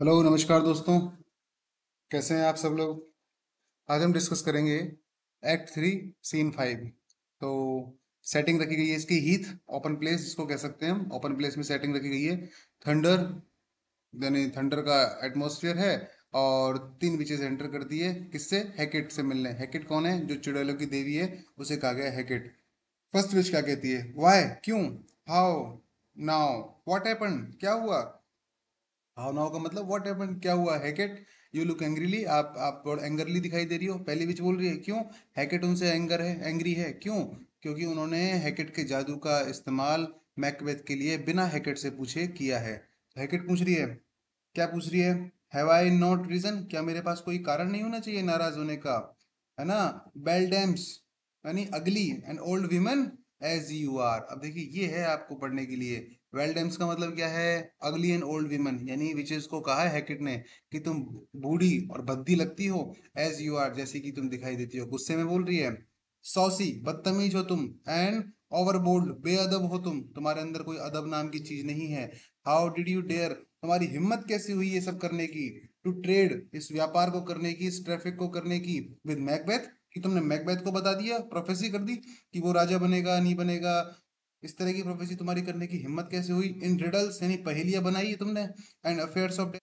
Hello नमस्कार दोस्तों। कैसे हैं आप सब लोग। आज हम डिस्कस करेंगे एक्ट 3 सीन 5। तो सेटिंग रखी गई है इसकी हीथ ओपन प्लेस जिसको कह सकते हैं हम। ओपन प्लेस में सेटिंग रखी गई है। थंडर यानी थंडर का एटमॉस्फेयर है। और 3 विचेस एंटर कर दिए किससे, हैकेट से मिलने। हैकेट कौन है, जो चुड़ैलों की देवी है, उसे कहा गया हैकेट। फर्स्ट विच क्या कहती है, वाई क्यों, हाउ, नाउ, व्हाट हैपन क्या हुआ। हाउ नाउ का मतलब व्हाट हैपन क्या हुआ। हैकेट यू लुक एंग्रीली, आप बहुत एंगरली दिखाई दे रही हो। पहली विच बोल रही है क्यों। हैकेट उनसे एंगर है, एंग्री है, क्यों, क्योंकि उन्होंने हैकेट के जादू का इस्तेमाल मैकबेथ के लिए बिना हैकेट से पूछे किया है। हैकेट पूछ रही है, क्या पूछ रही है, हैव आई नॉट रीजन, क्या मेरे पास कोई कारण नहीं होना चाहिए नाराज होने का, है ना। बेलडेम्स यानी ugly and old women as you are. अब देखिए ये है आपको पढ़ने के लिए। वेलडेम्स का मतलब क्या है, अगली एंड ओल्ड वीमेन, यानी विचेस को कहा है हैकेट ने कि तुम बूढ़ी और भद्दी लगती हो। एज यू आर जैसी कि तुम दिखाई देती हो, गुस्से में बोल रही है। सॉसी बदतमीज हो तुम, एंड ओवरबोल्ड बेअदब हो तुम, तुम्हारे अंदर कोई अदब नाम की चीज नहीं है। हाउ डिड यू डेयर, तुम्हारी हिम्मत कैसे हुई ये सब करने की। टू ट्रेड, इस व्यापार को करने की, इस ट्रैफिक को करने की, विद मैकबेथ, कि तुमने मैकबेथ को बता दिया, प्रोफेसी कर दी कि वो राजा बनेगा नहीं बनेगा। इस तरह की प्रोफेसी तुम्हारी करने की हिम्मत कैसे हुई। इन रिडल्स यानी पहेलियां बनाई है तुमने, एंड अफेयर्स ऑफ,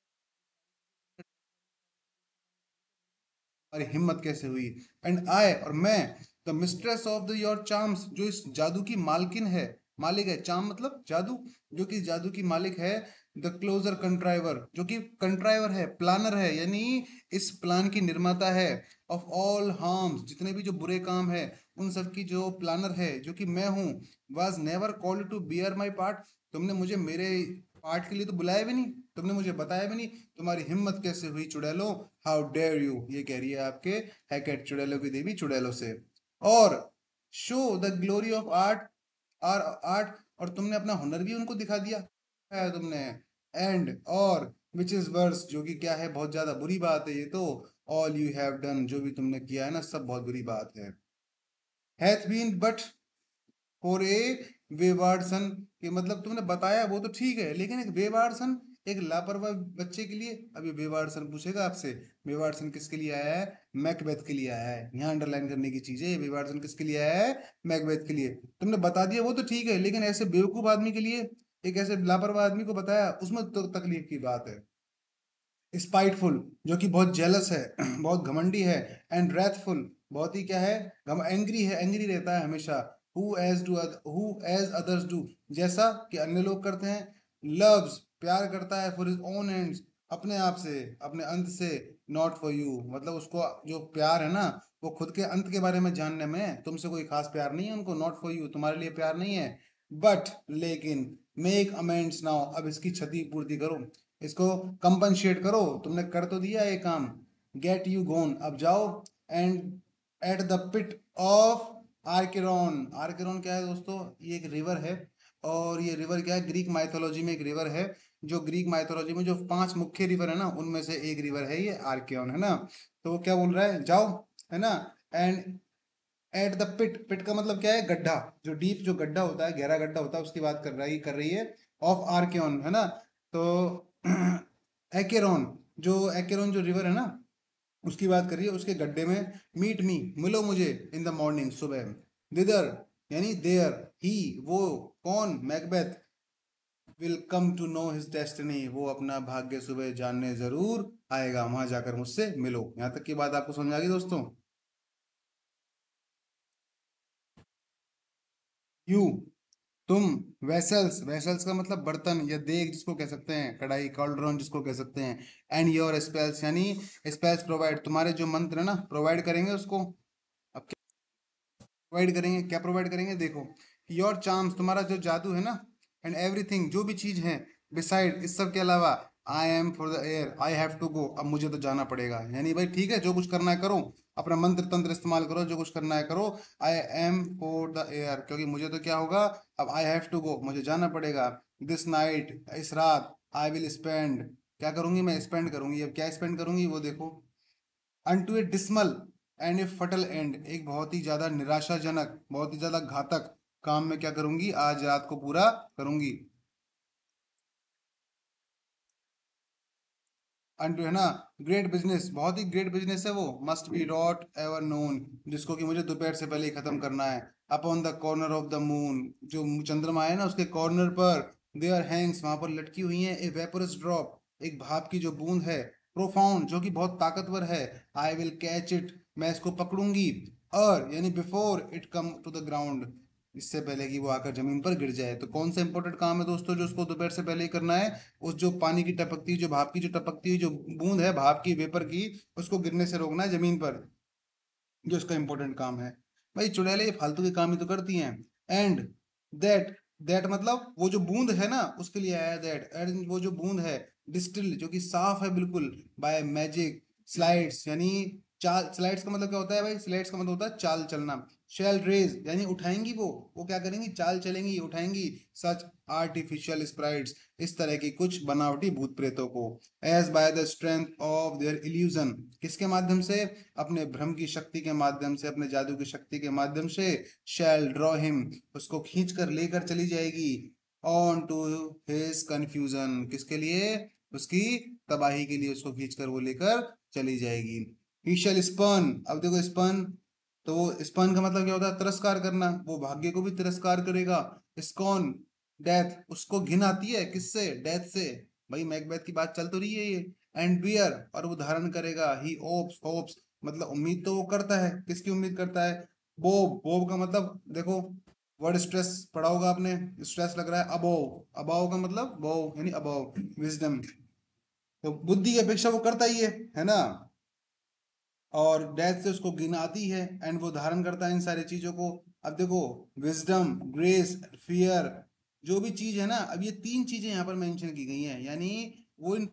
तुम्हारी हिम्मत कैसे हुई। एंड आई और मैं, the mistress of the your charms, जो इस जादू की मालकिन है, मालिक है, चार्म मतलब जादू, जो कि जादू की मालिक है। द क्लोजर कंट्राइवर, जो कि कंट्राइवर है, प्लानर है, यानी इस प्लान की निर्माता है। ऑफ ऑल हार्म्स, जितने भी जो बुरे काम है उन सब की जो प्लानर है, जो कि मैं हूँ। Was never called to bear my part, तुमने मुझे मेरे पार्ट के लिए तो बुलाया भी नहीं, तुमने मुझे बताया भी नहीं। तुम्हारी हिम्मत कैसे हुई चुड़ैलो, हाउ डेयर यू, ये कह रही है आपके हैकेट, चुड़ैलों की देवी चुड़ैलों से। और show the glory of art, our art, और तुमने अपना हुनर भी उनको दिखा दिया है तुमने। एंड और विच इज वर्स, जो कि क्या है, बहुत ज्यादा बुरी बात है ये तो। ऑल यू हैव डन, जो भी तुमने किया है ना, सब बहुत बुरी बात है। Hath been but for a wayward son, कि मतलब तुमने बताया वो तो ठीक है, लेकिन एक वेवार्ड सन, एक लापरवाह बच्चे के लिए। अब ये वेवार्ड सन पूछेगा आपसे, वेवार्ड सन किसके लिए आया है, मैकबेथ के लिए आया है। यहाँ अंडरलाइन करने की चीज है, ये वेवार्ड सन किसके लिए आया है, मैकबेथ के लिए। तुमने बता दिया वो तो ठीक है, लेकिन ऐसे बेवकूफ आदमी के लिए, एक ऐसे लापरवाह आदमी को बताया, उसमें तो तकलीफ की बात है। स्पाइटफुल, जो कि बहुत जेलस है बहुत घमंडी है। एंड wrathful, बहुत ही क्या है, एंग्री है, एंग्री रहता है हमेशा। हु एज अदर्स डू, जैसा कि अन्य लोग करते हैं। लव्स, प्यार करता है, फॉर हिज ओन एंड्स, अपने आप से, अपने अंत से। नॉट फॉर यू, मतलब उसको जो प्यार है ना, वो खुद के अंत के बारे में जानने में है, तुमसे कोई खास प्यार नहीं है उनको। नॉट फॉर यू, तुम्हारे लिए प्यार नहीं है। बट लेकिन, मेक अमेंड्स नाउ, अब इसकी क्षति पूर्ति करो, इसको कंपनशेट करो, तुमने कर तो दिया ये काम। गेट यू गोन, अब जाओ। And at the pit of Acheron, Acheron क्या है दोस्तों, ये एक रिवर है। और ये रिवर क्या है, ग्रीक माइथोलॉजी में एक रिवर है। जो ग्रीक माइथोलॉजी में जो 5 मुख्य रिवर है ना, उनमें से एक रिवर है ये आर्केयन, है ना। तो वो क्या बोल रहा है, जाओ, है ना। एंड एट द पिट, पिट का मतलब क्या है, गड्ढा, जो डीप जो गड्ढा होता है, गहरा गड्ढा होता है, उसकी बात कर रही है ऑफ आर्केन, है ना। तो एक्रोन, जो रिवर है ना, उसकी बात करिए, उसके गड्ढे में। मीट मी, मिलो मुझे, इन द मॉर्निंग, सुबह। दिदर यानी देयर, ही वो, कौन, Macbeth, will come to know his destiny, वो अपना भाग्य सुबह जानने जरूर आएगा, वहां जाकर मुझसे मिलो। यहाँ तक की बात आपको समझ आ गई दोस्तों। यू, तुम। वेसल्स, वेसल्स का मतलब बर्तन या देग जिसको कह सकते हैं, कढ़ाई, कॉल्ड्रॉन जिसको कह सकते हैं। एंड योर स्पेल्स, यानी स्पेल्स प्रोवाइड, तुम्हारे जो मंत्र है ना, प्रोवाइड करेंगे उसको। अब क्या प्रोवाइड करेंगे, क्या प्रोवाइड करेंगे, देखो। योर चार्म्स, तुम्हारा जो जादू है ना। एंड एवरीथिंग, जो भी चीज है। बिसाइड, इस सब के अलावा। I am for the air, I have to go, अब मुझे तो जाना पड़ेगा, यानी भाई ठीक है, जो कुछ करना है करो, अपना मंत्र तंत्र इस्तेमाल करो, जो कुछ करना है करो। आई एम फॉर द एयर, क्योंकि मुझे तो क्या होगा, अब आई हैव टू गो, मुझे जाना पड़ेगा। दिस नाइट, इस रात। आई विल स्पेंड, क्या करूंगी मैं, स्पेंड करूंगी, अब क्या स्पेंड करूंगी वो देखो। अनटू ए डिसमल एंड ए फटल एंड, एक बहुत ही ज्यादा निराशाजनक, बहुत ही ज्यादा घातक काम में क्या करूंगी, आज रात को पूरा करूंगी। अंडू है ना, ग्रेट बिजनेस, बहुत ही ग्रेट बिजनेस है वो, must be dot ever known, जिसको कि मुझे दोपहर से पहले ही खत्म करना है। Upon the corner of the moon, जो चंद्रमा है ना उसके कॉर्नर पर, देयर हैंग्स, वहां पर लटकी हुई है, ए वेपोरस ड्रॉप, एक भाप की जो बूंद है, प्रोफाउंड, जो कि बहुत ताकतवर है, आई विल कैच इट, मैं इसको पकड़ूंगी, और यानी before it come to the ground, इससे पहले कि वो आकर जमीन पर गिर जाए। तो कौन सा इंपॉर्टेंट काम है दोस्तों जो उसको दोपहर से पहले ही करना है? उस जो पानी की टपकती हुई, जो भाप की जो टपकती हुई जो बूंद है भाप की, वेपर की, उसको गिरने से रोकना है जमीन पर, जो उसका इंपॉर्टेंट काम है। भाई चुड़ैलें ये फालतू के काम ही तो करती हैं। एंड दैट, दैट मतलब वो जो बूंद है ना उसके लिए आया दैट, एंड वो जो बूंद है, डिस्टिल, जो कि साफ है बिल्कुल, बाय मैजिक स्लाइड्स, यानी चाल, स्लाइड्स का मतलब क्या होता है भाई? स्लाइड्स का मतलब होता है चाल चलना। शेल रेज यानी उठाएंगी, वो क्या करेंगी? चाल चलेंगी, उठाएंगी, सच आर्टिफिशियल स्प्राइट्स, इस तरह की कुछ बनावटी भूत प्रेतों को, as by the strength of their illusion, किसके माध्यम से? अपने भ्रम की शक्ति के माध्यम से, अपने जादू की शक्ति के माध्यम से, शैल ड्रॉ हिम, उसको खींच कर लेकर चली जाएगी, ऑन टू हिज कंफ्यूजन, किसके लिए? उसकी तबाही के लिए उसको खींचकर वो लेकर चली जाएगी। ही शैल स्पर्न, अब देखो स्पर्न, तो वो स्पर्न का मतलब क्या होता है? तिरस्कार करना, वो भाग्य को भी तिरस्कार करेगा। स्कॉन, डेथ, उसको घिन आती है, किससे? डेथ से, भाई मैकबेथ की बात चल तो रही है ये। एंड बियर, और वो धारण करेगा, ही ओप्स, होप्स मतलब उम्मीद तो वो करता है, किसकी उम्मीद करता है? बोब, बोब का मतलब देखो, वर्ड स्ट्रेस पढ़ा होगा आपने, स्ट्रेस लग रहा है, अबोव, अबाव का मतलब बोव यानी अबाव, विजडम, तो बुद्धि की अपेक्षा वो करता ही है ना। और डेथ से उसको घिन आती है, एंड वो धारण करता है इन सारी चीजों को। अब देखो, विजडम, ग्रेस, फियर, जो भी चीज है ना, अब ये तीन चीजें यहाँ पर मेंशन की गई हैं, यानी वो इन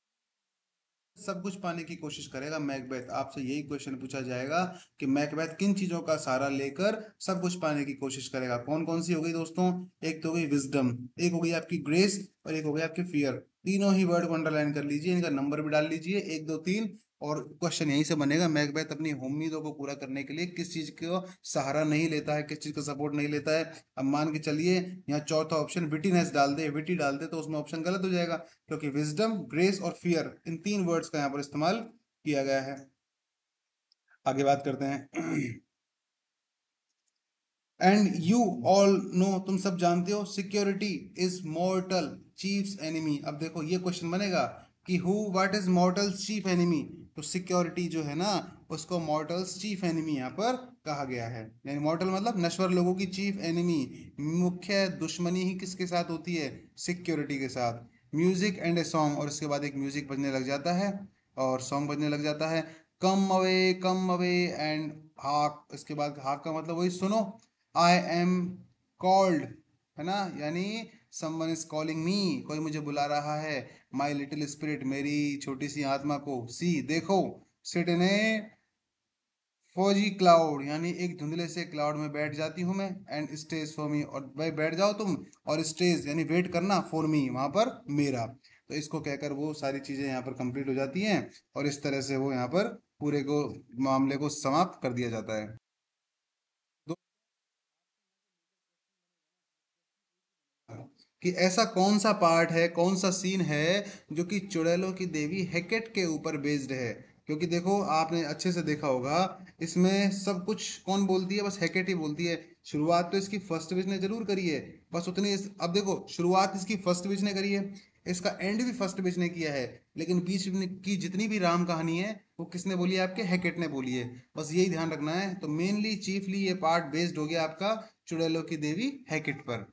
सब कुछ पाने की कोशिश करेगा मैकबेथ। आपसे यही क्वेश्चन पूछा जाएगा कि मैकबेथ किन चीजों का सहारा लेकर सब कुछ पाने की कोशिश करेगा। कौन कौन सी हो गई दोस्तों? एक तो हो गई विजडम, एक हो गई आपकी ग्रेस, और एक हो गई आपकी फियर। तीनों ही वर्ड को अंडरलाइन कर लीजिए, इनका नंबर भी डाल लीजिए, 1 2 3, और क्वेश्चन यहीं से बनेगा, मैकबेथ अपनी उम्मीदों को पूरा करने के लिए किस चीज को सहारा नहीं लेता है, किस चीज का सपोर्ट नहीं लेता है। अब मान के चलिए यहाँ चौथा ऑप्शन विटीनेस डाल दे, विटी डाल दे, तो उसमें ऑप्शन गलत हो जाएगा, क्योंकि विजडम, ग्रेस और फियर, इन तीन वर्ड्स का यहाँ पर इस्तेमाल किया गया है। आगे बात करते हैं। एंड यू ऑल नो, तुम सब जानते हो, सिक्योरिटी इज मॉर्टल चीफ्स एनिमी। अब देखो ये क्वेश्चन बनेगा कि who what is mortals chief enemy, तो सिक्योरिटी जो है ना उसको मॉर्टल्स चीफ एनिमी यहाँ पर कहा गया है। यानी मॉर्टल मतलब नश्वर लोगों की चीफ एनिमी, मुख्य दुश्मनी ही किसके साथ होती है? सिक्योरिटी के साथ। म्यूजिक एंड ए सॉन्ग, और इसके बाद एक म्यूजिक बजने लग जाता है और सॉन्ग बजने लग जाता है। कम अवे एंड हाक, इसके बाद हाक का मतलब वही सुनो, आई एम कॉल्ड, है ना, यानी समवन इज कॉलिंग मी, कोई मुझे बुला रहा है। माई लिटिल स्पिरिट, मेरी छोटी सी आत्मा को, सी देखो, सिट इन ए फौजी क्लाउड, यानी एक धुंधले से क्लाउड में बैठ जाती हूँ मैं, एंड स्टेज फॉर मी, और भाई बैठ जाओ तुम, और स्टेज यानी वेट करना, फॉर मी वहां पर मेरा। तो इसको कहकर वो सारी चीजें यहाँ पर कंप्लीट हो जाती हैं, और इस तरह से वो यहाँ पर पूरे को मामले को समाप्त कर दिया जाता है। कि ऐसा कौन सा पार्ट है, कौन सा सीन है जो कि चुड़ैलों की देवी हेकेट के ऊपर बेस्ड है? क्योंकि देखो आपने अच्छे से देखा होगा, इसमें सब कुछ कौन बोलती है? बस हेकेट ही बोलती है। शुरुआत तो इसकी फर्स्ट विज ने जरूर करी है, बस उतनी अब देखो शुरुआत इसकी फर्स्ट विज ने करी है, इसका एंड भी फर्स्ट विज ने किया है, लेकिन बीच में की जितनी भी राम कहानी है वो किसने बोली है? आपके हेकेट ने बोली है। बस यही ध्यान रखना है। तो मेनली चीफली ये पार्ट बेस्ड हो गया आपका चुड़ैलों की देवी हेकेट पर।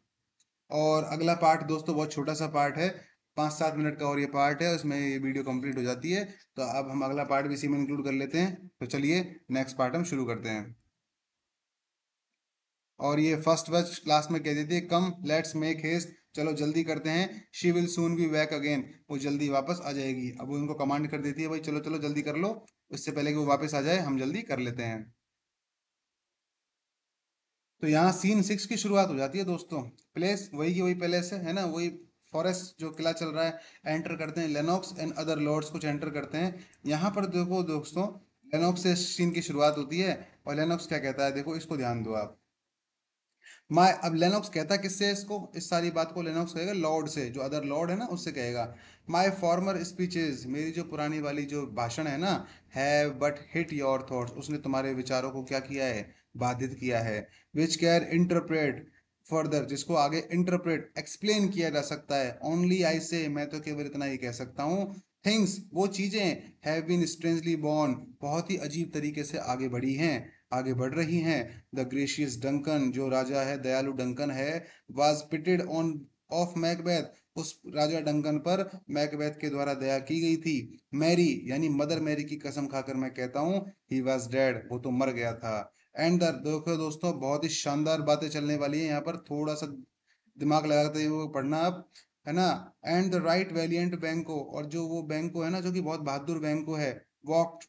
और अगला पार्ट दोस्तों बहुत छोटा सा पार्ट है, 5 7 मिनट का, और ये पार्ट है उसमें ये वीडियो कंप्लीट हो जाती है। तो अब हम अगला पार्ट भी इसी में इंक्लूड कर लेते हैं। तो चलिए नेक्स्ट पार्ट हम शुरू करते हैं। और ये फर्स्ट वर्ड क्लास में कह देती है, कम लेट्स मेक हेस्ट, चलो जल्दी करते हैं, she will soon be back again, वो जल्दी वापस आ जाएगी। अब वो उनको कमांड कर देती है, भाई चलो चलो जल्दी कर लो, इससे पहले कि वो वापस आ जाए हम जल्दी कर लेते हैं। तो यहाँ सीन 6 की शुरुआत हो जाती है दोस्तों। प्लेस वही की वही पैलेस है ना, वही फॉरेस्ट जो किला चल रहा है। एंटर करते हैं लेनॉक्स एंड अदर लॉर्ड्स, कुछ एंटर करते हैं। यहाँ पर देखो दोस्तों, लेनॉक्स से सीन की शुरुआत होती है, और लेनॉक्स क्या कहता है देखो, इसको ध्यान दो आप। माय, अब लेनोक्स कहता किससे इसको, इस सारी बात को लेनोक्स कहेगा लॉर्ड से, जो अदर लॉर्ड है ना उससे कहेगा। माय फॉर्मर स्पीचेस, मेरी जो पुरानी वाली जो भाषण है ना, have but hit your thoughts, उसने तुम्हारे विचारों को क्या किया है, बाधित किया है। विच कैन इंटरप्रेट फर्दर, जिसको आगे इंटरप्रेट एक्सप्लेन किया जा सकता है। ओनली आई से, मैं तो केवल इतना ही कह सकता हूँ। थिंग्स, वो चीजें, हैव बीन स्ट्रेंजली बॉर्न, बहुत ही अजीब तरीके से आगे बढ़ी हैं, आगे बढ़ रही हैं। द ग्रेशियस डंकन, जो राजा है दयालु डंकन है, was pitted on off Macbeth, उस राजा डंकन पर मैकबेथ के द्वारा दया की गई थी। मैरी यानी मदर मैरी की कसम खाकर मैं कहता हूँ, ही वॉज डेड, वो तो मर गया था। एंड द, देखो दोस्तों बहुत ही शानदार बातें चलने वाली है यहाँ पर, थोड़ा सा दिमाग लगाते हुए पढ़ना आप, है ना। एंड द राइट वैलियंट बैंको, और जो वो बैंको है ना जो कि बहुत बहादुर बैंको है, वॉक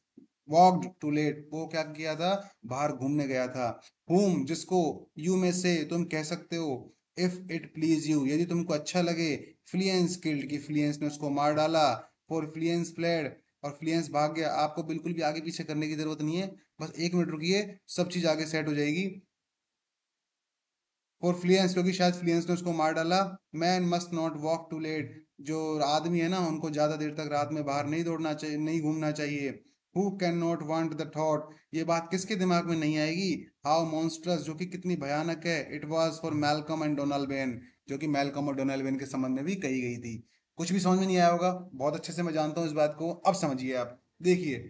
वॉक्ड टू लेट, वो क्या किया था, बाहर घूमने गया था। हुम, जिसको, यू में से तुम कह सकते हो, इफ इट प्लीज यू, यदि तुमको अच्छा लगे। फ्लियंस किल्ड, की फ्लियंस ने उसको मार डाला। फॉर फ्लियंस फ्लेड, और फ्लियंस भाग गया। आपको बिल्कुल भी आगे पीछे करने की जरूरत नहीं है, बस 1 मिनट रुकिए, सब चीज आगे सेट हो जाएगी। फॉर फ्लियंस, क्योंकि शायद फ्लियंस ने उसको मार डाला। Man must not walk too late, जो आदमी है ना उनको ज्यादा देर तक रात में बाहर नहीं दौड़ना चाहिए, नहीं घूमना चाहिए। Who can not want the thought, ये बात किसके दिमाग में नहीं आएगी। हाउ मॉन्स्ट्रस, जो कि कितनी भयानक है। It was for Malcolm and Donald, जो कि मैल्कम और डोनाल्ड के संबंध में भी कही गई थी। कुछ भी समझ में नहीं आया होगा, बहुत अच्छे से मैं जानता हूँ इस बात को, अब समझिए आप। देखिए,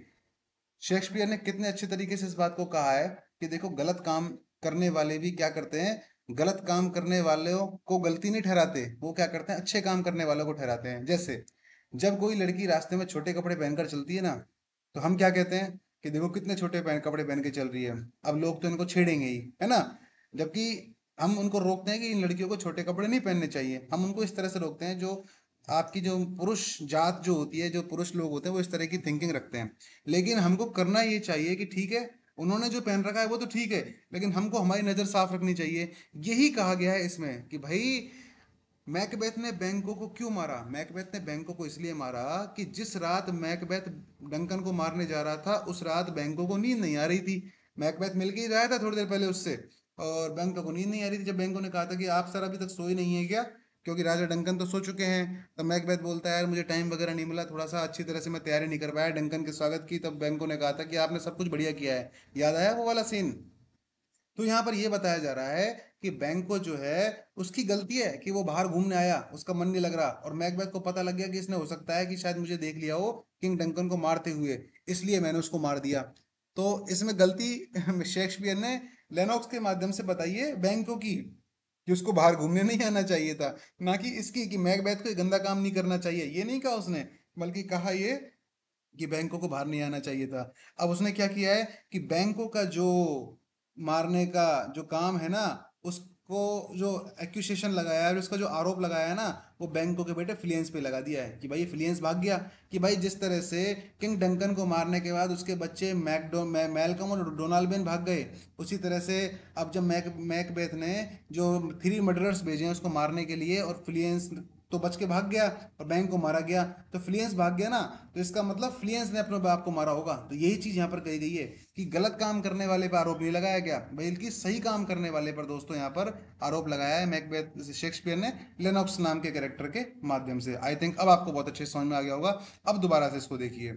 शेक्सपियर ने कितने अच्छे तरीके से इस बात को कहा है कि देखो, गलत काम करने वाले भी क्या करते हैं, गलत काम करने वालों को गलती नहीं ठहराते, वो क्या करते हैं, अच्छे काम करने वालों को ठहराते हैं। जैसे जब कोई लड़की रास्ते में छोटे कपड़े पहनकर चलती है ना, तो हम क्या कहते हैं कि देखो कितने छोटे कपड़े पहन के चल रही है। अब लोग तो इनको छेड़ेंगे ही, है ना। जबकि हम उनको रोकते हैं कि इन लड़कियों को छोटे कपड़े नहीं पहनने चाहिए, हम उनको इस तरह से रोकते हैं, जो आपकी जो पुरुष जात जो होती है, जो पुरुष लोग होते हैं, वो इस तरह की थिंकिंग रखते हैं। लेकिन हमको करना ये चाहिए कि ठीक है, उन्होंने जो पहन रखा है वो तो ठीक है, लेकिन हमको हमारी नज़र साफ रखनी चाहिए। यही कहा गया है इसमें कि भाई, मैकबेथ ने बैंको को क्यों मारा, मैकबेथ ने बैंको को इसलिए मारा कि जिस रात मैकबेथ डंकन को मारने जा रहा था, उस रात बैंको को नींद नहीं आ रही थी। मैकबेथ मिल के ही रहा था थोड़ी देर पहले उससे, और बैंको को नींद नहीं आ रही थी। जब बैंको ने कहा था कि आप सर अभी तक सोए नहीं है क्या, क्योंकि राजा डंकन तो सो चुके हैं, तब मैकबेथ बोलता है यार मुझे टाइम वगैरह नहीं मिला, थोड़ा सा अच्छी तरह से मैं तैयारी नहीं कर पाया डंकन के स्वागत की। तब बैंको ने कहा था कि आपने सब कुछ बढ़िया किया है। याद आया वो वाला सीन। तो यहाँ पर यह बताया जा रहा है कि बैंको जो है, उसकी गलती है कि वो बाहर घूमने आया, उसका मन नहीं लग रहा, और मैकबेथ को पता लग गया कि इसने, हो सकता है कि शायद मुझे देख लिया हो किंग डंकन को मारते हुए, इसलिए मैंने उसको मार दिया। तो इसमें गलती शेक्सपियर ने लेनॉक्स के माध्यम से बताई है बैंको की, कि उसको बाहर घूमने नहीं आना चाहिए था, ना कि इसकी कि मैकबेथ को ये गंदा काम नहीं करना चाहिए, ये नहीं कहा उसने, बल्कि कहा ये कि बैंकों को बाहर नहीं आना चाहिए था। अब उसने क्या किया है कि बैंकों का जो मारने का जो काम है ना, उसको जो एक्यूसेशन लगाया है, और उसका जो आरोप लगाया है ना, वो बैंकों के बेटे फिलियंस पे लगा दिया है कि भाई ये फिलियंस भाग गया। कि भाई जिस तरह से किंग डंकन को मारने के बाद उसके बच्चे मैल्कम और डोनाल्ड भाग गए, उसी तरह से अब जब मैकबेथ ने जो 3 मर्डरर्स भेजे हैं उसको मारने के लिए, और फिलियंस तो बच के भाग गया और बैंक को मारा गया, तो फ्लियंस भाग गया ना, तो इसका मतलब फ्लियंस ने अपने बाप को मारा होगा। तो यही चीज यहाँ पर कही गई है कि गलत काम करने वाले पर आरोप नहीं लगाया गया, बल्कि सही काम करने वाले पर दोस्तों यहाँ पर आरोप लगाया है मैकबेथ शेक्सपियर ने, लेनॉक्स नाम के कैरेक्टर के माध्यम से। आई थिंक अब आपको बहुत अच्छे से समझ में आ गया होगा। अब दोबारा से इसको देखिए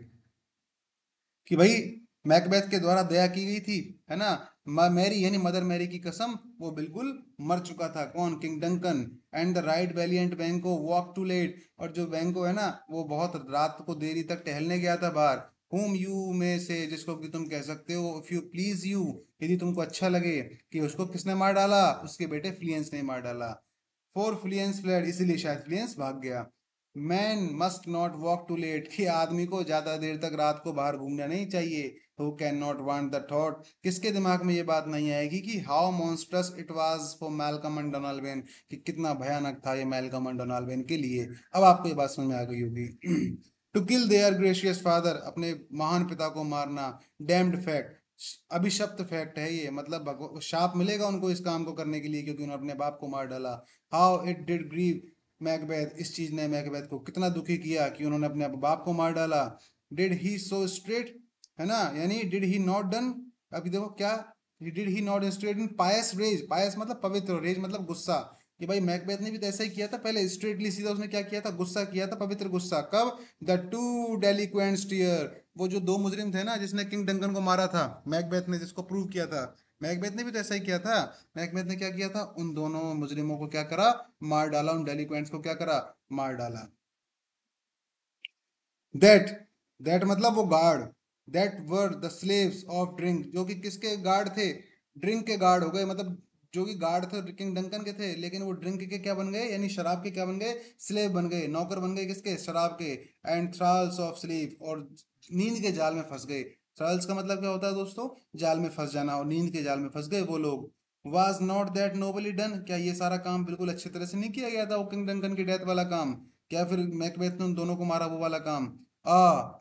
कि भाई, मैकबेथ के द्वारा दया की गई थी, है ना। मैरी यानी मदर मैरी की कसम, वो बिल्कुल मर चुका था, कौन, king Duncan. And the right valiant बैंको वॉक टू लेट, और जो बैंको है ना, वो बहुत रात को देरी तक टहलने गया था बाहर। हुम, यू में से, जिसको कि तुम कह सकते हो, इफ यू प्लीज यू, यदि तुमको अच्छा लगे। कि उसको किसने मार डाला, उसके बेटे फ्लियंस ने मार डाला। फोर फ्लियंस फ्लेड, इसीलिए शायद फ्लियंस भाग गया। Man must not walk too late, कि आदमी को ज्यादा देर तक रात को बाहर घूमना नहीं चाहिए। Who can not want the thought, किसके दिमाग में ये बात नहीं आएगी कि how monstrous it was for Malcolm and Donald, कि कितना भयानक था ये मैल्कम एंड डोनाल्ड के लिए। अब आपको ये बात समझ में आ गई होगी। To kill their gracious father, अपने महान पिता को मारना। डैम्ड फैक्ट, अभिशप्त फैक्ट है ये, मतलब शाप मिलेगा उनको इस काम को करने के लिए, क्योंकि उन्होंने अपने बाप को मार डाला। How it did grieve Macbeth, इस चीज ने मैकबेथ को कितना दुखी किया कि उन्होंने अपने बाप को मार डाला। डिड ही सो स्ट्रेट, है ना, यानी डिड ही नॉट डन, अभी देखो क्या did he not straight in pious rage, pious मतलब पवित्र, रेज मतलब गुस्सा, कि भाई मैकबेथ ने भी तो ऐसा ही किया था पहले, स्ट्रेटली सीधा उसने क्या किया था, गुस्सा किया था, पवित्र गुस्सा। कब? द टू डेलिक्वेंट्स टीयर, वो जो दो मुजरिम थे ना जिसने किंग डंकन को मारा था, मैकबेथ ने जिसको प्रूव किया था, मैकबेथ ने भी तो ऐसा ही किया था। मैकबेथ ने क्या किया था, उन दोनों मुजरिमों को क्या करा, मार डाला, उन डेलिक्वेंट्स को क्या करा, मार डाला। दैट, दैट मतलब वो guard, that were the slaves of drink, जो कि किसके गार्ड थे, ड्रिंक के गार्ड हो गए, मतलब जो कि गार्ड थे किंग डंकन के थे, लेकिन वो ड्रिंक के क्या बन गए, यानी शराब के क्या बन गए, स्लेव बन गए, नौकर बन गए किसके, शराब के। एंड थ्राल्स ऑफ स्लीप, और नींद के जाल में फंस गए। थ्राल्स का मतलब क्या होता है दोस्तों, जाल में फंस जाना, और नींद के जाल में फंस गए वो लोग। Was not that nobly done, क्या ये सारा काम बिल्कुल अच्छी तरह से नहीं किया गया था, वो किंग डंकन की डेथ वाला काम, क्या फिर मैकबेथ ने उन दोनों को मारा वो वाला काम,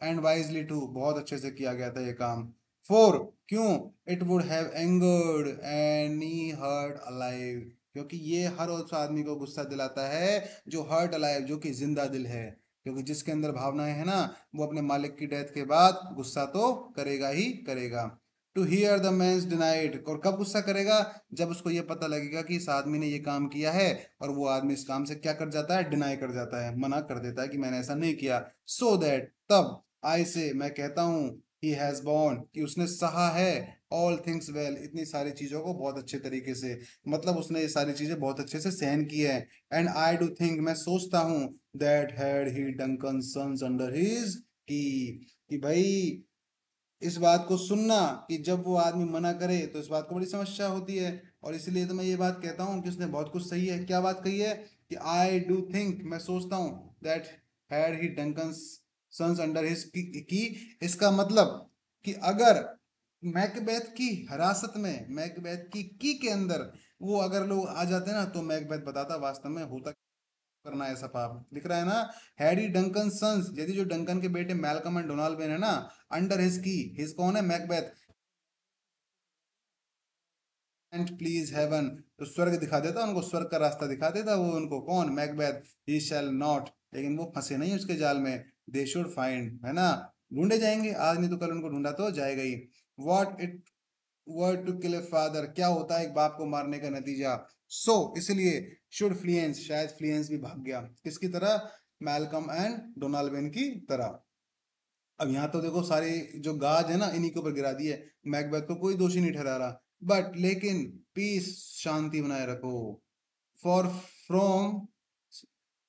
एंड वाइजली टू, बहुत अच्छे से किया गया था ये काम। फोर, क्यों, it would have angered any heart alive, क्योंकि ये हर उस आदमी को गुस्सा दिलाता है जो हर्ट अलाइव, जो कि जिंदा दिल है, क्योंकि जिसके अंदर भावनाएं हैं ना, वो अपने मालिक की डेथ के बाद गुस्सा तो करेगा ही करेगा। To hear the men's denied, और कब गुस्सा करेगा, जब उसको ये पता लगेगा कि इस आदमी ने ये काम किया है, और वो आदमी इस काम से क्या कर जाता है, डिनाई कर जाता है, मना कर देता है कि मैंने ऐसा नहीं किया। सो दैट, तब, आई से, मैं कहता हूँ, ही हैज बॉर्न, कि उसने सहा है, ऑल थिंग्स वेल, इतनी सारी चीजों को बहुत अच्छे तरीके से, मतलब उसने ये सारी चीजें बहुत अच्छे से सहन की है। एंड आई डू थिंक, मैं सोचता हूँ, that had he Duncan sons under his कि भाई इस बात को सुनना, कि जब वो आदमी मना करे तो इस बात को बड़ी समस्या होती है, और इसलिए तो मैं ये बात कहता हूँ कि उसने बहुत कुछ सही है। क्या बात कही है, कि आई डू थिंक, मैं सोचता हूँ, that had he Duncan sons under his key, इसका मतलब कि अगर मैकबेथ की हिरासत में, मैकबेथ की के अंदर वो अगर लोग आ जाते ना, तो मैकबेथ बताता वास्तव में होता करना है ऐसा पाप, दिख रहा है ना। हैरी डंकन सन्स, यदि जो डंकन के बेटे मैल्कम एंड डोनाल्ड है ना, अंडर हिज की, हिज कौन है, मैकबेथ, एंड प्लीज हेवन, तो स्वर्ग दिखा देता उनको, स्वर्ग का रास्ता दिखा देता वो उनको, कौन, मैकबेथ। ही शैल नॉट, लेकिन वो फंसे नहीं उसके जाल में, दे शुड फाइंड, है ना, ढूंढे जाएंगे, आज नहीं तो कल उनको ढूंढा तो जाएगा ही। What it were to kill a father, क्या होता है एक बाप को मारने का नतीजा, सो इसलिए शुड फ्लियंस, शायद फ्लियंस भी भाग गया, किसकी तरह, मैल्कम एंड डोनाल्ड की तरह। अब यहाँ तो देखो सारी जो गाज है ना इन्हीं के ऊपर गिरा दी है, मैकबेथ को कोई दोषी नहीं ठहरा रहा, बट लेकिन पीस, शांति बनाए रखो, फॉर फ्रॉम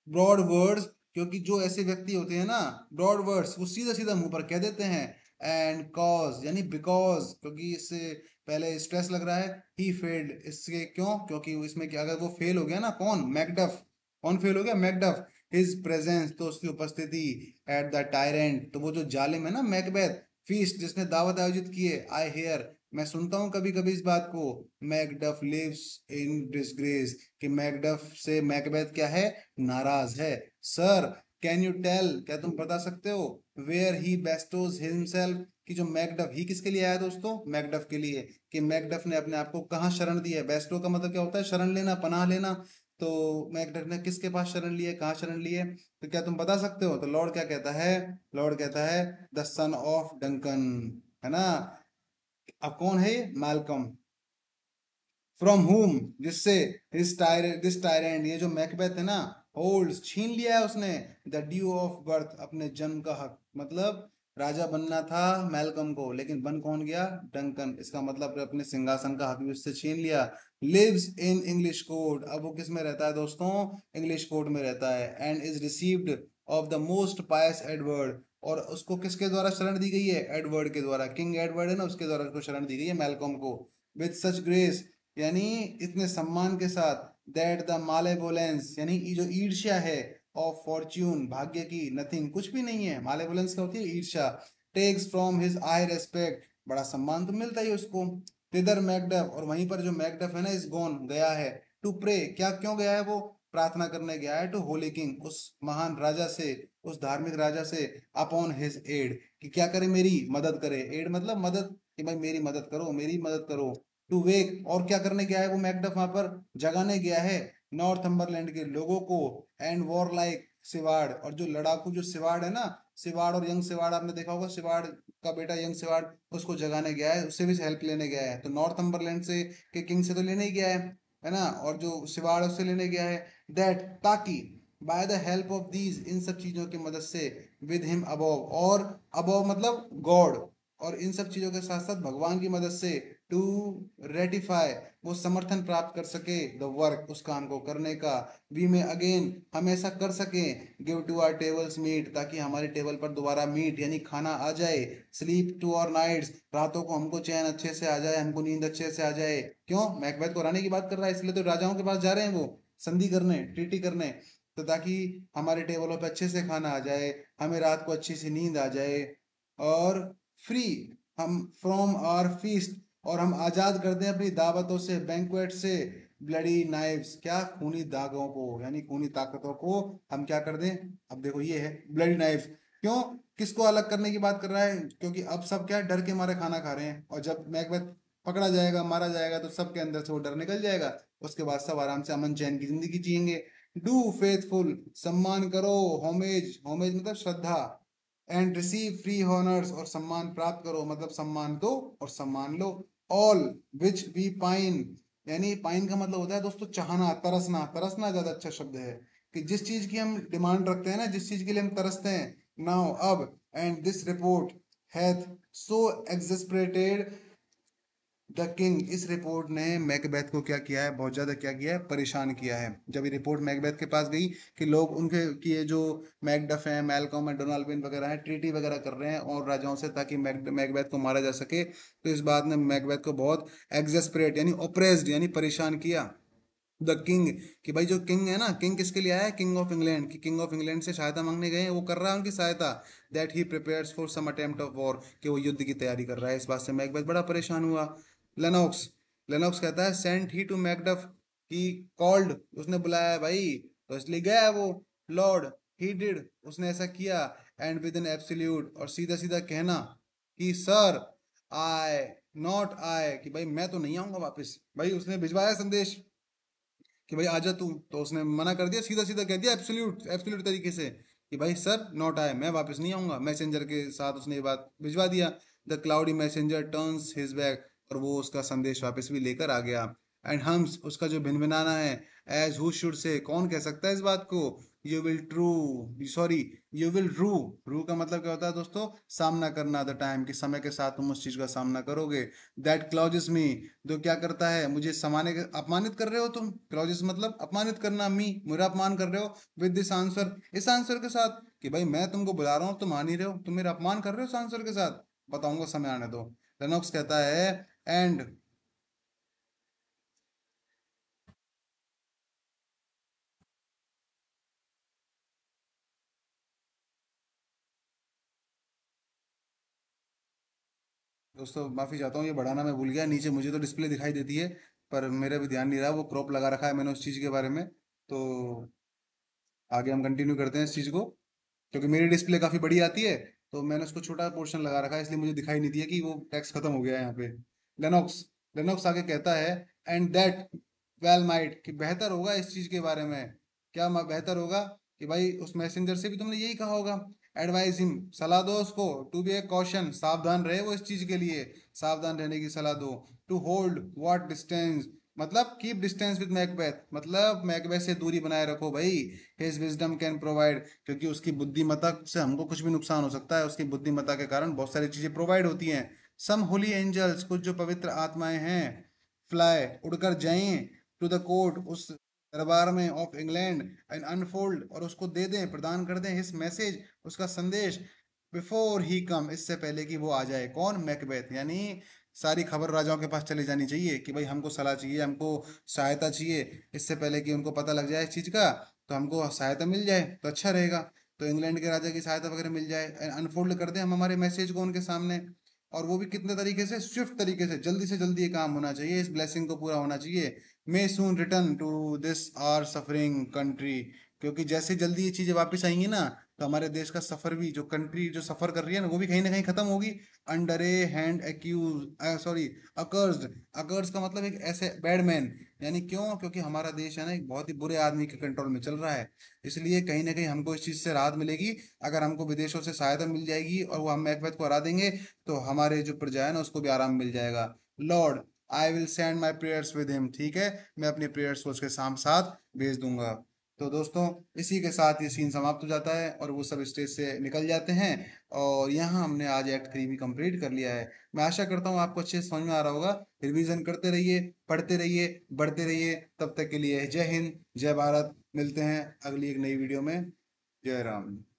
ब्रॉड वर्ड्स, क्योंकि जो ऐसे व्यक्ति होते हैं ना, ब्रॉड वर्ड्स वो सीधा सीधा मुंह पर कह देते हैं, एंड कॉज यानी बिकॉज, क्योंकि इससे पहले स्ट्रेस लग रहा है, ही फेल्ड, इसके क्यों, क्योंकि इसमें क्या, अगर वो फेल हो गया ना, कौन, मैकडफ, कौन फेल हो गया, मैकडफ, हिज प्रेजेंस, तो उसकी उपस्थिति, एट द टायरेंट, तो वो जो जालिम है ना मैकबेथ, फीस्ट जिसने दावत आयोजित की है, आई हेयर, मैं सुनता हूँ कभी कभी इस बात को, मैकडफ लिव्स इन डिसग्रेस, कि मैकडफ से मैकबेथ क्या है, नाराज है। सर, कैन यू टेल, क्या तुम बता सकते हो, वेयर ही बेस्टोज हिमसेल्फ, कि जो मैकडफ, ही किसके लिए आया दोस्तों, मैकडफ के लिए, कि मैकडफ ने अपने आप को कहाँ शरण दी है, बेस्टो का मतलब क्या होता है, शरण लेना, पनाह लेना, तो मैकडफ ने किसके पास शरण ली है, कहाँ शरण ली है, तो क्या तुम बता सकते हो, तो लॉर्ड क्या कहता है, लॉर्ड कहता है, द सन ऑफ डंकन, है ना। अब कौन है ये, मैल्कम, फ्रॉम हुम, जिससे, दिस टायरेंट, ये जो मैकबेथ है ना, होल्ड्स, छीन लिया है उसने, द ड्यू ऑफ बर्थ, अपने जन्म का हक, मतलब राजा बनना था मैल्कम को, लेकिन बन कौन गया, डंकन, इसका मतलब अपने सिंहासन का हक भी उससे छीन लिया। लिव्स इन इंग्लिश कोर्ट, अब वो किस में रहता है दोस्तों, इंग्लिश कोर्ट में रहता है, and is received of the most pious Edward, और उसको किसके द्वारा शरण दी गई है, एडवर्ड के द्वारा, किंग एडवर्ड है ना, उसके द्वारा उसको शरण दी गई है मैल्कम को, विद सच ग्रेस, यानी इतने सम्मान के साथ, दैट द मालेवोलेंस, यानी ये जो ईर्ष्या है, ऑफ फॉर्च्यून, भाग्य की, नथिंग, कुछ भी नहीं है, मालेवोलेंस क्या होती है, ईर्ष्या, takes from his high respect, बड़ा सम्मान तो मिलता ही उसको। तिदर मैकडफ, और वहीं पर जो मैकडफ है ना, इस गोन गया है, टू प्रे, क्या क्यों गया है वो, प्रार्थना करने गया है, टू होली किंग, उस महान राजा से, उस धार्मिक राजा से, अपॉन हिज एड, कि क्या करे, मेरी मदद करे, एड मतलब मदद, कि भाई मेरी मदद करो, मेरी मदद करो। टू वेक, और क्या करने गया है वो मैकडफ, वहां पर जगाने गया है नॉर्थम्बरलैंड के लोगों को, एंड वॉर लाइक सिवाड़, और जो लड़ाकू जो सिवाड़ है ना, सिवाड़ और यंग सिवाड़, आपने देखा होगा सिवाड़ का बेटा यंग सिवाड़ उसको जगाने गया है, उससे भी हेल्प लेने गया है। तो नॉर्थम्बरलैंड से के किंग से तो लेने ही गया है ना, और जो सिवाड़ उससे लेने गया है। दैट ताकि by the help of these, इन सब चीजों की मदद से, विद हिम अबव, और अबव मतलब गॉड, और इन सब चीजों के साथ साथ भगवान की मदद से, टू रेटिफाई, वो समर्थन प्राप्त कर सके, द वर्क, उस काम को करने का, वी में अगेन, हम ऐसा कर सकें, give to our tables meat, ताकि हमारे टेबल पर दोबारा मीट यानी खाना आ जाए, स्लीप टू आवर नाइट्स, रातों को हमको चैन अच्छे से आ जाए, हमको नींद अच्छे से आ जाए। क्यों? मैकबेथ को हराने की बात कर रहा है, इसलिए तो राजाओं के पास जा रहे हैं वो, संधि करने, ट्रीटी करने। तो ताकि हमारे टेबलों पर अच्छे से खाना आ जाए, हमें रात को अच्छी सी नींद आ जाए, और फ्री, हम फ्रॉम आवर फीस्ट, और हम आज़ाद कर दें अपनी दावतों से, बैंक्वेट से, ब्लडी नाइफ्स, क्या, खूनी दागों को यानी खूनी ताकतों को हम क्या कर दें। अब देखो ये है ब्लडी नाइफ्स, क्यों, किसको अलग करने की बात कर रहा है, क्योंकि अब सब क्या डर के मारे खाना खा रहे हैं, और जब मैकबेथ पकड़ा जाएगा, मारा जाएगा, तो सबके अंदर से वो डर निकल जाएगा, उसके बाद सब आराम से अमन चैन की जिंदगी जिएंगे। डू फेथफुल, सम्मान करो, होमेज, होमेज मतलब श्रद्धा, एंड रिसीव फ्री हॉनर्स, और सम्मान प्राप्त करो मतलब सम्मान दो और सम्मान लो। ऑल विच वी पाइन, यानी पाइन का मतलब होता है दोस्तों चाहना, तरसना, तरसना ज्यादा अच्छा शब्द है, कि जिस चीज की हम डिमांड रखते हैं ना, जिस चीज के लिए हम तरसते हैं। नाउ अब, and this report hath so exasperated the king, इस रिपोर्ट ने मैकबेथ को क्या किया है, बहुत ज्यादा क्या किया है, परेशान किया है। जब ये रिपोर्ट मैकबेथ के पास गई कि लोग उनके कि ये जो मैकडफ है, मैलकॉम है, डोनाल्ड वगैरह हैं, ट्रीटी वगैरह कर रहे हैं और राजाओं से, ताकि मैकबेथ को मारा जा सके, तो इस बात ने मैकबेथ को बहुत एग्जेस्परेट यानी ओप्रेस्ड यानी परेशान किया। द किंग, कि भाई जो किंग है ना, किंग किसके लिए आया है, किंग ऑफ इंग्लैंड, कि किंग ऑफ इंग्लैंड से सहायता मांगने गए हैं, वो कर रहा है उनकी सहायता। That he prepares for some attempt of war, कि वो युद्ध की तैयारी कर रहा है। इस बात से मैकबेथ बड़ा परेशान हुआ। लेनॉक्स, लेनॉक्स कहता है sent he to Macduff, he called, उसने बुलाया है भाई, तो इसलिए गया है वो। लॉर्ड, ही डिड, उसने ऐसा किया। एंड विद एन एब्सोल्यूट, और सीधा सीधा कहना कि सर, आई, नॉट आई, कि भाई मैं तो नहीं आऊंगा वापस। भाई उसने भिजवाया संदेश कि भाई आजा तू, तो उसने मना कर दिया, सीधा सीधा कह दिया एब्सोल्यूट, एब्सोल्यूट तरीके से, कि भाई सर नॉट आए, मैं वापस नहीं आऊंगा। मैसेंजर के साथ उसने ये बात भिजवा दिया। The cloudy messenger turns his back, और वो उसका संदेश वापस भी लेकर आ गया। एंड हम्स, उसका जो भिनभिनाना है, एज हु शुड से, कौन कह सकता है इस बात को, you will true, sorry, you will रू, रू का मतलब क्या होता है दोस्तों, सामना करना, द टाइम, कि समय के साथ तुम उस चीज का सामना करोगे। दैट क्लॉजेस मी, जो क्या करता है, मुझे समाने अपमानित कर रहे हो तुम, क्लॉजेस मतलब अपमानित करना, मी मेरा अपमान कर रहे हो, विद दिस आंसर, इस आंसर के साथ, कि भाई मैं तुमको बुला रहा हूँ, तुम मान ही रहे हो, तुम मेरा अपमान कर रहे हो इस आंसर के साथ, बताऊंगा समय आने दो। लेनॉक्स कहता है, एंड, दोस्तों माफी चाहता हूँ, ये बढ़ाना मैं भूल गया, नीचे मुझे तो डिस्प्ले दिखाई देती है, पर मेरा भी ध्यान नहीं रहा, वो क्रॉप लगा रखा है मैंने उस चीज के बारे में। तो आगे हम कंटिन्यू करते हैं इस चीज को, क्योंकि मेरी डिस्प्ले काफी बड़ी आती है, तो मैंने उसको छोटा पोर्शन लगा रखा है, इसलिए मुझे दिखाई नहीं दिया कि वो टेक्स्ट खत्म हो गया है यहाँ पे। लेनॉक्स, लेनॉक्स आगे कहता है, एंड दैट वेल माइट, कि बेहतर होगा इस चीज के बारे में, क्या बेहतर होगा, कि भाई उस मैसेंजर से भी तुमने यही कहा होगा, एडवाइज हिम, सलाह दो उसको, टू बी ए कॉशन, सावधान रहे वो इस चीज के लिए, सावधान रहने की सलाह दो। टू होल्ड व्हाट डिस्टेंस, मतलब कीप डिस्टेंस विद मैकबेथ, मतलब मैकबेथ से दूरी बनाए रखो भाई। हिज विजडम कैन प्रोवाइड, क्योंकि उसकी बुद्धिमत्ता से हमको कुछ भी नुकसान हो सकता है, उसकी बुद्धिमत्ता के कारण बहुत सारी चीजें प्रोवाइड होती हैं। सम होली एंजल्स, कुछ जो पवित्र आत्माएं हैं, फ्लाई, उड़कर जाएं, टू द कोर्ट, उस दरबार में, ऑफ इंग्लैंड, एंड अनफोल्ड, और उसको दे दें, प्रदान कर दें, हिस मैसेज, उसका संदेश, बिफोर ही कम, इससे पहले कि वो आ जाए, कौन, मैकबेथ, यानी सारी खबर राजाओं के पास चली जानी चाहिए, कि भाई हमको सलाह चाहिए, हमको सहायता चाहिए, इससे पहले कि उनको पता लग जाए इस चीज का, तो हमको सहायता मिल जाए तो अच्छा रहेगा। तो इंग्लैंड के राजा की सहायता वगैरह मिल जाए, अनफोल्ड कर दें हम हमारे मैसेज को उनके सामने, और वो भी कितने तरीके से जल्दी से जल्दी ये काम होना चाहिए, इस ब्लेसिंग को पूरा होना चाहिए। May soon return to this our suffering country, क्योंकि जैसे जल्दी ये चीजें वापस आएंगी ना, तो हमारे देश का सफर भी, जो कंट्री जो सफर कर रही है ना, वो भी कहीं ना कहीं खत्म होगी। अंडर ए हैंड एक्यूज, सॉरी, अकर्स्ड। अकर्स का मतलब एक ऐसे बैड मैन, यानी क्यों, क्योंकि हमारा देश है ना एक बहुत ही बुरे आदमी के कंट्रोल में चल रहा है। इसलिए कहीं ना कहीं हमको इस चीज से राहत मिलेगी, अगर हमको विदेशों से सहायता मिल जाएगी और वो हम मैकबेथ को हरा देंगे, तो हमारे जो प्रजा है ना उसको भी आराम मिल जाएगा। Lord, I will send my prayers with him, ठीक है, मैं अपनी प्रेयर्स को उसके साथ साथ भेज दूंगा। तो दोस्तों, इसी के साथ ये सीन समाप्त हो जाता है और वो सब स्टेज से निकल जाते हैं। और यहाँ हमने आज एक्ट 3 भी कंप्लीट कर लिया है। मैं आशा करता हूँ आपको अच्छे से समझ में आ रहा होगा। रिवीजन करते रहिए, पढ़ते रहिए, बढ़ते रहिए। तब तक के लिए जय हिंद, जय भारत। मिलते हैं अगली एक नई वीडियो में। जय राम।